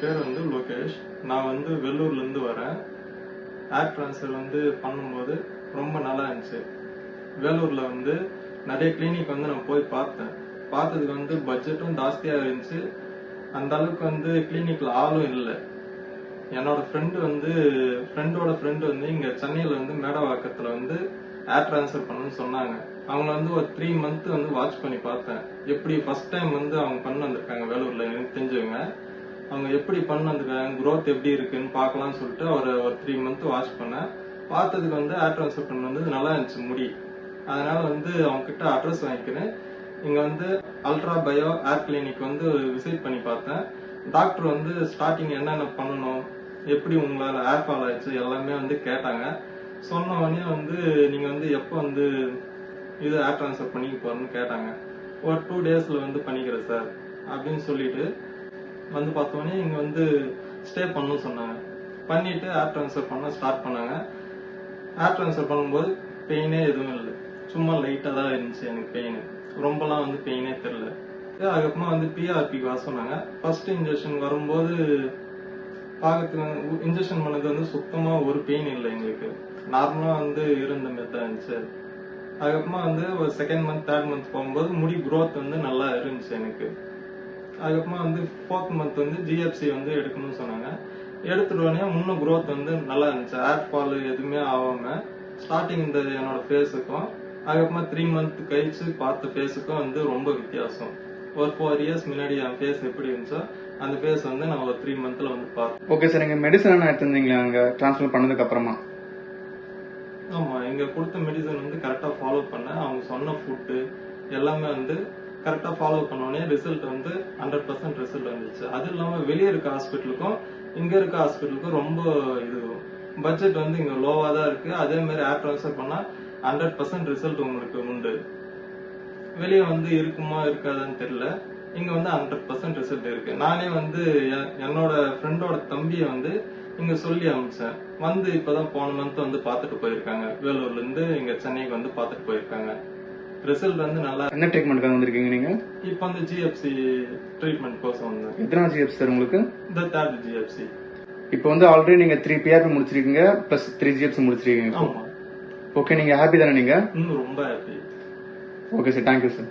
பேர் வந்து லோகேஷ். நான் வந்து வெள்ளூர்லேருந்து வரேன். ஏர் ட்ரான்ஸ்ஃபர் வந்து பண்ணும்போது ரொம்ப நல்லா இருந்துச்சு. வேலூரில் வந்து நிறைய கிளினிக் வந்து நான் போய் பார்த்தேன். பார்த்ததுக்கு வந்து பட்ஜெட்டும் ஜாஸ்தியாக இருந்துச்சு. அந்த அளவுக்கு வந்து கிளினிக்கில் ஆளும் இல்லை. என்னோட ஃப்ரெண்டோட ஃப்ரெண்டு வந்து இங்கே சென்னையில் வந்து மேடவாக்கத்தில் வந்து ஏர் ட்ரான்ஸ்ஃபர் பண்ணணும்னு சொன்னாங்க. அவங்க வந்து ஒரு 3 month வந்து வாட்ச் பண்ணி பார்த்தேன். எப்படி ஃபர்ஸ்ட் டைம் வந்து அவங்க பண்ண வந்திருக்காங்க வேலூர்ல, எனக்கு தெரிஞ்சவங்க. அவங்க எப்படி பண்ண வந்திருக்காங்க, குரோத் எப்படி இருக்குன்னு பார்க்கலாம்னு சொல்லிட்டு ஒரு 3 month வாட்ச் பண்ணேன். பார்த்ததுக்கு வந்து ஏர் ட்ரான்ஸ்ஃபர் பண்ண வந்து நல்லா இருந்துச்சு முடி. அதனால வந்து அவங்க கிட்ட அட்ரஸ் வாங்கிக்கிறேன். இங்க வந்து அல்ட்ரா பயோ ஏர் கிளினிக் வந்து விசிட் பண்ணி பார்த்தேன். டாக்டர் வந்து ஸ்டார்டிங் என்னென்ன பண்ணணும், எப்படி உங்களால ஏர் ஃபால் ஆயிடுச்சு எல்லாமே வந்து கேட்டாங்க. சொன்ன உடனே வந்து நீங்க வந்து எப்போ வந்து இது ஏர் ட்ரான்ஸ்ஃபர் பண்ணிக்க போறேன்னு கேட்டாங்க. ஒரு 2 daysல வந்து பண்ணிக்கிறேன் சார் அப்படின்னு சொல்லிட்டு வந்து பார்த்தோன்னே இங்க வந்து ஸ்டே பண்ணணும்னு சொன்னாங்க. பண்ணிட்டு ஏர் ட்ரான்ஸ்ஃபர் பண்ண ஸ்டார்ட் பண்ணாங்க. ஏர் ட்ரான்ஸ்ஃபர் பண்ணும்போது பெயினே எதுவும் இல்லை, சும்மா லைட்டாக தான் இருந்துச்சு எனக்கு பெயின். ரொம்பலாம் வந்து பெயினே தெரியல. அதுக்கப்புறமா வந்து பிஆர்பி வர சொன்னாங்க. ஃபர்ஸ்ட் இன்ஜெக்ஷன் வரும்போது பார்க்கறதுக்கு இன்ஜெக்ஷன் பண்ணது வந்து சுத்தமா ஒரு பெயின் இல்லை எங்களுக்கு. நார்மலா வந்து இருந்த மாதிரி தான் இருந்துச்சு. அதுக்கப்புறமா வந்து ஒரு 2nd month 3rd month போகும்போது முடி growth வந்து நல்லா இருந்துச்சு எனக்கு. அதுக்கப்புறமா வந்து 4th month வந்து ஜிஎஃப்சி வந்து எடுக்கணும்னு சொன்னாங்க. எடுத்துட்டு உடனே இன்னும் growth வந்து நல்லா இருந்துச்சு. ஏர் ஃபால் எதுவுமே ஆகாம ஸ்டார்டிங் இந்த என்னோட ஃபேஸுக்கும் அதுக்கப்புறமா 3 month கழிச்சு பார்த்த ஃபேஸுக்கும் வந்து ரொம்ப வித்தியாசம். ஒரு 4 years முன்னாடி என் ஃபேஸ் எப்படி இருந்துச்சோ அந்த ஃபேஸ் வந்து நான் ஒரு 3 monthல வந்து பார்த்தேன். ஓகே சார், நீங்க மெடிசன் என்ன எடுத்திருந்தீங்களா அங்க ட்ரான்ஸ்ஃபர் பண்ணதுக்கு அப்புறமா? ஆமா, இங்க கொடுத்த மெடிசன் வந்து கரெக்டா ஃபாலோ பண்ணேன். அவங்க சொன்ன ஃபுட்டு எல்லாமே வந்து கரெக்டா ஃபாலோ பண்ணோடனே ரிசல்ட் வந்து 100% ரிசல்ட் வந்துச்சு. அது இல்லாம வெளியே இருக்க ஹாஸ்பிட்டலுக்கும் இங்க இருக்க ஹாஸ்பிட்டலுக்கும் ரொம்ப இது பட்ஜெட் வந்து இங்க லோவா தான் இருக்கு. அதே மாதிரி ஏர் ட்ரான்ஸ்ஃபர் பண்ணா 100% ரிசல்ட் உங்களுக்கு உண்டு. வெளியே வந்து இருக்குமா இருக்காதான்னு தெரியல. இங்க வந்து 100% ரிசல்ட் இருக்கு. நானே வந்து என்னோட ஃப்ரெண்டோட தம்பியை வந்து இங்க சொல்லி அனுப்பிச்சேன். வந்து இப்பதான் போன மந்த் வந்து பாத்துட்டு போயிருக்காங்க. வேலூர்ல இருந்து இங்க சென்னைக்கு வந்து பாத்துட்டு போயிருக்காங்க. ரிசல்ட் வந்து நல்லா. என்ன ட்ரீட்மெண்ட்க்கு வந்திருக்கீங்க நீங்க? இப்ப வந்து ஜிஎஃப்சி ட்ரீட்மெண்ட் கோர்ஸ் வந்து. எத்தனை ஜிஎஃப்சி சார் உங்களுக்கு? இந்த 3rd ஜிஎஃப்சி. இப்போ வந்து ஆல்ரெடி நீங்க 3 பிஆர்பி முடிச்சிருக்கீங்க பிளஸ் 3 ஜிஎஃப்சி முடிச்சிருக்கீங்க. ஆமா. ஓகே, நீங்க ஹாப்பி தானே நீங்க? ரொம்ப happy. Okay sir, thank you sir.